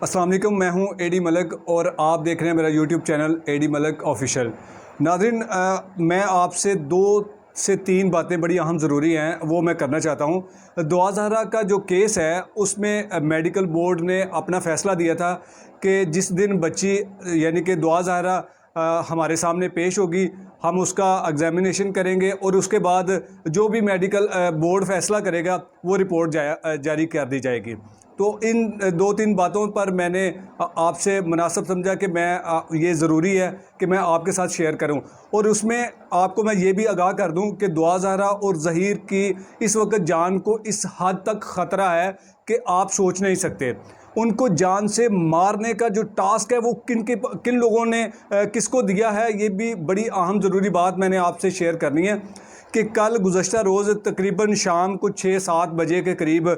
अस्सलाम वालेकुम, मैं हूं एडी मलिक और आप देख रहे हैं मेरा यूट्यूब चैनल एडी मलिक ऑफिशियल। नाज़रीन, मैं आपसे 2 से 3 बातें बड़ी अहम ज़रूरी हैं वो मैं करना चाहता हूं। दुआ ज़हरा का जो केस है उसमें मेडिकल बोर्ड ने अपना फ़ैसला दिया था कि जिस दिन बच्ची यानी कि दुआ ज़हरा हमारे सामने पेश होगी, हम उसका एग्ज़ामिनेशन करेंगे और उसके बाद जो भी मेडिकल बोर्ड फ़ैसला करेगा वो रिपोर्ट जारी कर दी जाएगी। तो इन 2-3 बातों पर मैंने आपसे मुनासिब समझा कि मैं ये ज़रूरी है कि मैं आपके साथ शेयर करूं। और उसमें आपको मैं ये भी आगाह कर दूं कि दुआ ज़हरा और ज़हीर की इस वक्त जान को इस हद तक ख़तरा है कि आप सोच नहीं सकते। उनको जान से मारने का जो टास्क है वो किन लोगों ने किसको दिया है, ये भी बड़ी अहम ज़रूरी बात मैंने आपसे शेयर करनी है कि कल गुज़श्ता रोज़ तकरीबन शाम को 6-7 बजे के करीब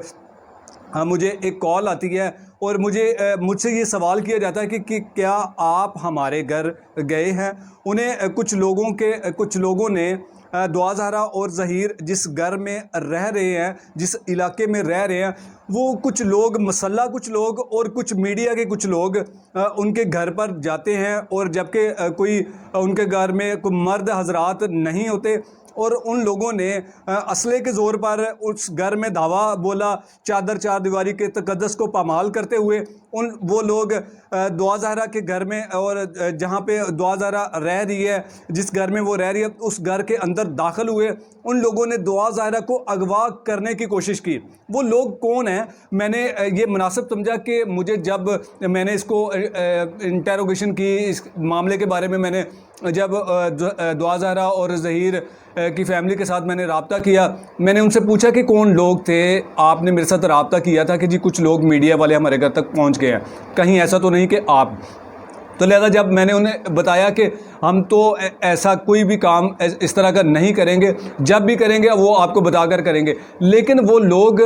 मुझे एक कॉल आती है और मुझसे ये सवाल किया जाता है कि क्या आप हमारे घर गए हैं। उन्हें कुछ लोगों ने दुआ ज़हरा और ज़हीर जिस घर में रह रहे हैं, जिस इलाके में रह रहे हैं, वो कुछ लोग मसल्ला कुछ लोग और कुछ मीडिया के कुछ लोग उनके घर पर जाते हैं और जबकि कोई उनके घर में कोई मर्द हजरात नहीं होते और उन लोगों ने असले के ज़ोर पर उस घर में धावा बोला, चादर चार दीवारी के तकद्दस को पामाल करते हुए वो लोग दुआ ज़हरा के घर में और जहाँ पे दुआ ज़हरा रह रही है, जिस घर में वो रह रही है, उस घर के अंदर दाखिल हुए। उन लोगों ने दुआ ज़हरा को अगवा करने की कोशिश की। वो लोग कौन हैं, मैंने ये मुनासिब समझा कि मुझे जब मैंने इसको इंटेरोगेशन की, इस मामले के बारे में मैंने जब दुआ ज़हरा और ज़हीर की फ़ैमिली के साथ मैंने रब्ता किया, मैंने उनसे पूछा कि कौन लोग थे, आपने मेरे साथ रब्ता किया था कि जी कुछ लोग मीडिया वाले हमारे घर तक पहुंच गए हैं, कहीं ऐसा तो नहीं कि आप। तो लिहाजा जब मैंने उन्हें बताया कि हम तो ऐसा कोई भी काम इस तरह का नहीं करेंगे, जब भी करेंगे वो आपको बताकर करेंगे। लेकिन वो लोग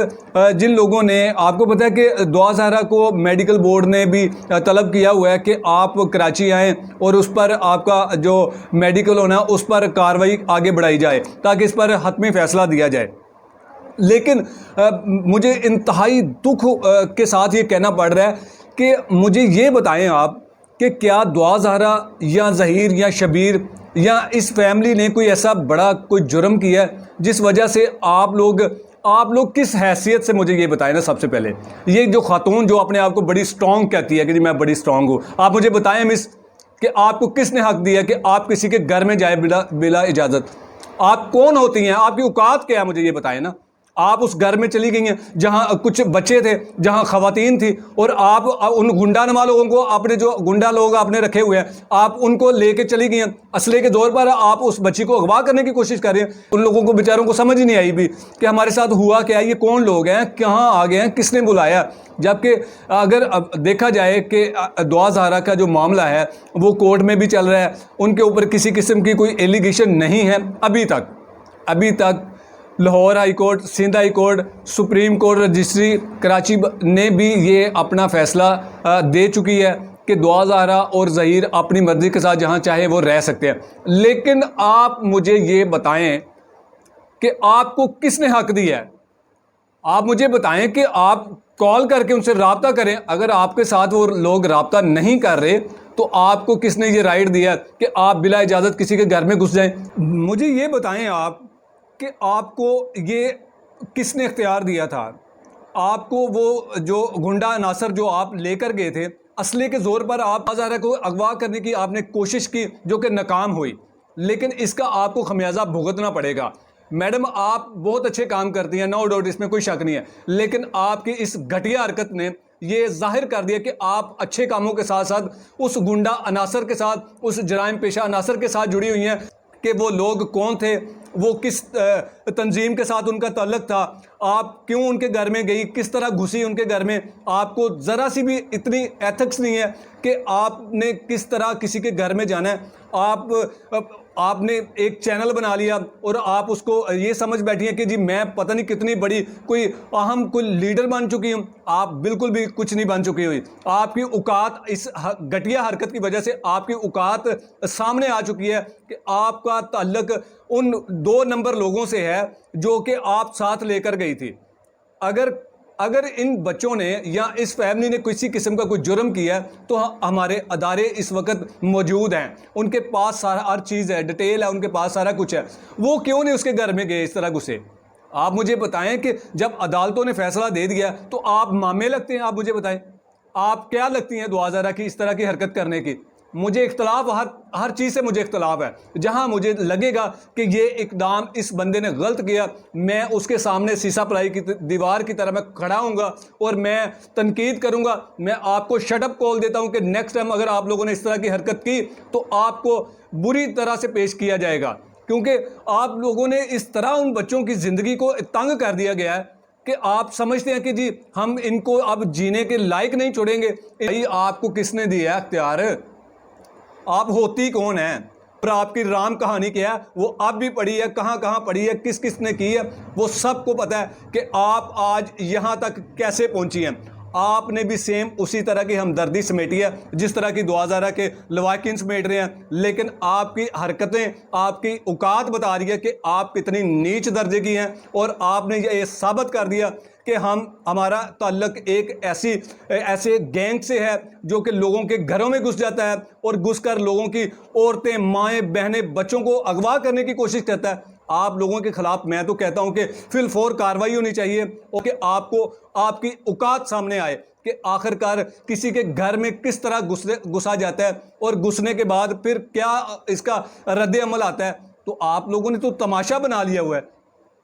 जिन लोगों ने, आपको पता है कि दुआ ज़हरा को मेडिकल बोर्ड ने भी तलब किया हुआ है कि आप कराची आएँ और उस पर आपका जो मेडिकल होना उस पर कार्रवाई आगे बढ़ाई जाए ताकि इस पर हतमी फ़ैसला दिया जाए। लेकिन मुझे इंतहाई दुख के साथ ये कहना पड़ रहा है कि मुझे ये बताएं आप कि क्या दुआ ज़हरा या ज़हीर या शबीर या इस फैमिली ने कोई ऐसा बड़ा कोई जुर्म किया है जिस वजह से आप लोग किस हैसियत से, मुझे ये बताएं ना। सबसे पहले ये जो खातून जो अपने आप को बड़ी स्ट्रॉन्ग कहती है कि जी मैं बड़ी स्ट्रॉन्ग हूँ, आप मुझे बताएं मिस कि आपको किसने हक दिया कि आप किसी के घर में जाए बिला इजाज़त? आप कौन होती हैं, आपकी औकात क्या है, मुझे ये बताएं ना। आप उस घर में चली गई हैं जहां कुछ बच्चे थे, जहां ख़वातीन थी, और आप उन गुंडानुमा लोगों को, अपने जो गुंडा लोग आपने रखे हुए हैं, आप उनको लेके चली गई हैं। असले के दौर पर आप उस बच्ची को अगवा करने की कोशिश कर रहे हैं। उन लोगों को बेचारों को समझ ही नहीं आई भी कि हमारे साथ हुआ क्या है, ये कौन लोग हैं, कहाँ आ गए हैं, किसने बुलाया। जबकि अगर अब देखा जाए कि दुआ ज़हरा का जो मामला है वो कोर्ट में भी चल रहा है, उनके ऊपर किसी किस्म की कोई एलिगेशन नहीं है अभी तक। Lahore high court, Sindh high court, supreme court registry Karachi ने भी ये अपना फ़ैसला दे चुकी है कि दुआ ज़हरा और ज़हीर अपनी मर्ज़ी के साथ जहाँ चाहे वो रह सकते हैं। लेकिन आप मुझे ये बताएं कि आपको किसने हक दिया है। आप मुझे बताएं कि आप कॉल करके उनसे रब्ता करें। अगर आपके साथ वो लोग रब्ता नहीं कर रहे तो आपको किसने ये राइट दिया कि आप बिला इजाज़त किसी के घर में घुस जाएं? मुझे ये बताएं आप कि आपको ये किसने इख्तियार दिया था। आपको वो जो गुंडा अनासर जो आप लेकर गए थे, असले के ज़ोर पर आप ज़हरा को अगवा करने की आपने कोशिश की जो कि नाकाम हुई, लेकिन इसका आपको खमियाजा भुगतना पड़ेगा। मैडम, आप बहुत अच्छे काम करती हैं, नो डाउट, इसमें कोई शक नहीं है, लेकिन आपकी इस घटिया हरकत ने ये जाहिर कर दिया कि आप अच्छे कामों के साथ साथ उस गुंडा अनासर के साथ, उस जराइम पेशा अनासर के साथ जुड़ी हुई हैं कि वो लोग कौन थे, वो किस तंजीम के साथ उनका ताल्लुक़ था, आप क्यों उनके घर में गई, किस तरह घुसी उनके घर में। आपको ज़रा सी भी इतनी एथिक्स नहीं है कि आपने किस तरह किसी के घर में जाना है। आपने एक चैनल बना लिया और आप उसको ये समझ बैठी हैं कि जी मैं पता नहीं कितनी बड़ी कोई अहम कोई लीडर बन चुकी हूँ। आप बिल्कुल भी कुछ नहीं बन चुकी हुई। आपकी औकात इस घटिया हरकत की वजह से आपकी औकात सामने आ चुकी है कि आपका ताल्लुक उन 2 नंबर लोगों से है जो कि आप साथ लेकर गई थी। अगर اگر ان بچوں نے یا اس فیملی نے کسی قسم کا کوئی جرم کیا ہے تو ہمارے ادارے اس وقت موجود ہیں، ان کے پاس سارا ہر چیز ہے، ڈیٹیل ہے، ان کے پاس سارا کچھ ہے، وہ کیوں نہیں اس کے گھر میں گئے اس طرح گھسے؟ آپ مجھے بتائیں کہ جب عدالتوں نے فیصلہ دے دیا تو آپ مامے لگتے ہیں؟ آپ مجھے بتائیں آپ کیا لگتی ہیں دعا زہرا کی اس طرح کی حرکت کرنے کی؟ مجھے اختلاف ہر چیز سے مجھے اختلاف ہے، جہاں مجھے لگے گا کہ یہ اقدام اس بندے نے غلط کیا، میں اس کے سامنے سیسا پلائی کی دیوار کی طرح میں کھڑا ہوں گا اور میں تنقید کروں گا۔ میں آپ کو شٹ اپ کال دیتا ہوں کہ نیکسٹ ٹائم اگر آپ لوگوں نے اس طرح کی حرکت کی تو آپ کو بری طرح سے پیش کیا جائے گا، کیونکہ آپ لوگوں نے اس طرح ان بچوں کی زندگی کو تنگ کر دیا گیا ہے کہ آپ سمجھتے ہیں کہ جی ہم ان کو اب جینے کے لائق نہیں چھوڑیں گے۔ آپ کو کس نے دیا اختیار؟ آپ ہوتی کون ہیں اور آپ کی رام کہانی کیا ہے وہ آپ بھی پڑھی ہے، کہاں کہاں پڑھی ہے، کس کس نے کی ہے، وہ سب کو پتہ ہے کہ آپ آج یہاں تک کیسے پہنچی ہیں۔ آپ نے بھی سیم اسی طرح کی ہمدردی سمیٹی ہے جس طرح کی دعا زہرا کے لواحقین سمیٹ رہے ہیں، لیکن آپ کی حرکتیں آپ کی اوقات بتا رہی ہے کہ آپ کتنی نیچ درجے کی ہیں، اور آپ نے یہ ثابت کر دیا کہ ہمارا تعلق ایک ایسے گینگ سے ہے جو کہ لوگوں کے گھروں میں گھس جاتا ہے اور گھس کر لوگوں کی عورتیں، مائیں، بہنیں، بچوں کو اغوا کرنے کی کوشش کرتا ہے۔ آپ لوگوں کے خلاف میں تو کہتا ہوں کہ فی الفور کارروائی ہونی چاہیے اور کہ آپ کو آپ کی اوقات سامنے آئے کہ آخر کار کسی کے گھر میں کس طرح گھسا جاتا ہے اور گھسنے کے بعد پھر کیا اس کا رد عمل آتا ہے۔ تو آپ لوگوں نے تو تماشا بنا لیا ہوا ہے،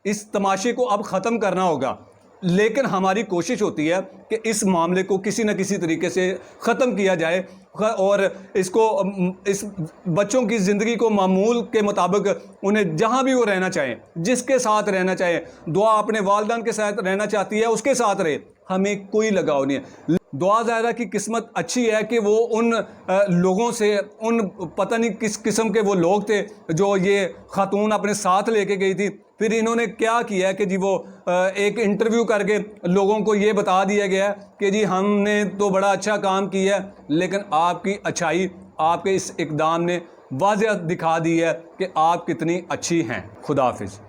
اس تماشے کو اب ختم کرنا ہوگا، لیکن ہماری کوشش ہوتی ہے کہ اس معاملے کو کسی نہ کسی طریقے سے ختم کیا جائے اور اس بچوں کی زندگی کو معمول کے مطابق انہیں جہاں بھی وہ رہنا چاہیں، جس کے ساتھ رہنا چاہیں، دعا اپنے والدین کے ساتھ رہنا چاہتی ہے اس کے ساتھ رہے، ہمیں کوئی لگاؤ نہیں ہے۔ دعا زہرا کی قسمت اچھی ہے کہ وہ ان لوگوں سے، ان پتہ نہیں کس قسم کے وہ لوگ تھے جو یہ خاتون اپنے ساتھ لے کے گئی تھی، پھر انہوں نے کیا کیا ہے کہ جی وہ ایک انٹرویو کر کے لوگوں کو یہ بتا دیا گیا کہ جی ہم نے تو بڑا اچھا کام کیا ہے، لیکن آپ کی اچھائی آپ کے اس اقدام نے واضح دکھا دی ہے کہ آپ کتنی اچھی ہیں۔ خدا حافظ۔